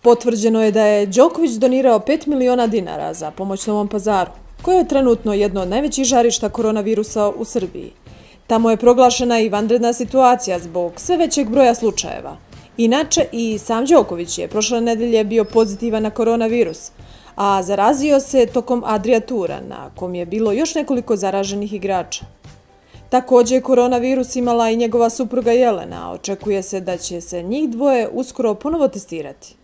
Potvrđeno je da je Đoković donirao 5 miliona dinara za pomoć Novom Pazaru, koje je trenutno jedno od najvećih žarišta koronavirusa u Srbiji. Tamo je proglašena i vanredna situacija zbog sve većeg broja slučajeva. Inače, i sam Đoković je prošle nedelje bio pozitivan na koronavirus, a zarazio se tokom Adria tura, na kom je bilo još nekoliko zaraženih igrača. Također, koronavirus imala i njegova supruga Jelena, a očekuje se da će se njih dvoje uskoro ponovo testirati.